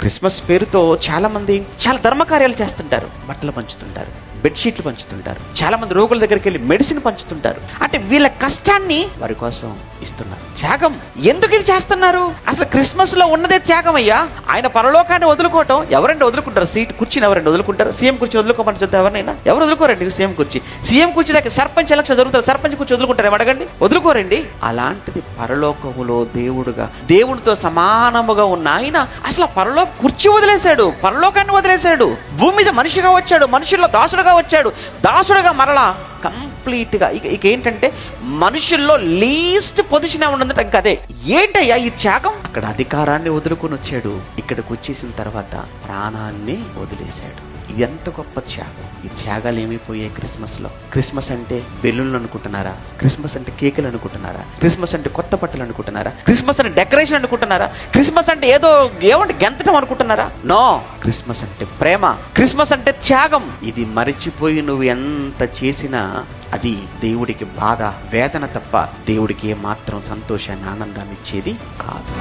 Christmas పేరుతో చాలా మంది చాలా ధర్మకార్యాలు చేస్తుంటారు. బట్టలు పంచుతుంటారు, బెడ్షీట్లు పంచుతుంటారు, చాలా మంది రోగుల దగ్గరికి వెళ్ళి మెడిసిన్ పంచుతుంటారు. అంటే వీళ్ళ కష్టాన్ని వారి కోసం ఇస్తున్నారు. త్యాగం. ఎందుకు ఇది చేస్తున్నారు? అసలు క్రిస్మస్ లో ఉన్నదే త్యాగం అయ్యా. ఆయన పరలోకాన్ని వదులుకోవటం. ఎవరండి వదులుకుంటారు? కుర్చీని ఎవరండి వదులుకుంటారు? సీఎం కుర్చీ వదులుకోమని చూద్దాం ఎవరినైనా. ఎవరు వదులుకోరండి సీఎం కుర్చీ. సీఎం కుర్చీ దగ్గర సర్పంచ్ ఎలక్షన్ జరుగుతుంది, సర్పంచ్ కుర్చీ వదులుకుంటారు అడగండి. వదులుకోరండి. అలాంటిది పరలోకములో దేవుడుగా, దేవుడితో సమానముగా ఉన్న ఆయన అసలు పరలోక కుర్చీ వదిలేశాడు, పరలోకాన్ని వదిలేశాడు, భూమి మీద మనిషిగా వచ్చాడు, మనుషుల్లో దాసుడుగా వచ్చాడు, దాసుడుగా మరలా కంప్లీట్ గా ఇక ఏంటంటే మనుషుల్లో లీస్ట్ పొజిషన్ ఉండదంటే ఇంకా అదే. ఏంటయ్యా ఈ త్యాగం? అక్కడ అధికారాన్ని వదులుకొని వచ్చాడు, ఇక్కడికి వచ్చేసిన తర్వాత ప్రాణాన్ని వదిలేశాడు. ఎంత గొప్ప త్యాగం. ఈ త్యాగాలు ఏమైపోయాయి క్రిస్మస్ లో? క్రిస్మస్ అంటే బెలూన్లు అనుకుంటున్నారా? క్రిస్మస్ అంటే కేకులు అనుకుంటున్నారా? క్రిస్మస్ అంటే కొత్త బట్టలు అనుకుంటున్నారా? క్రిస్మస్ అంటే డెకరేషన్ అనుకుంటున్నారా? క్రిస్మస్ అంటే ఏమంటే గెంతటం అనుకుంటున్నారా? నో. క్రిస్మస్ అంటే ప్రేమ, క్రిస్మస్ అంటే త్యాగం. ఇది మరిచిపోయి నువ్వు ఎంత చేసినా అది దేవుడికి బాధ, వేదన తప్ప దేవుడికి ఏ మాత్రం సంతోషాన్ని, ఆనందాన్ని ఇచ్చేది కాదు.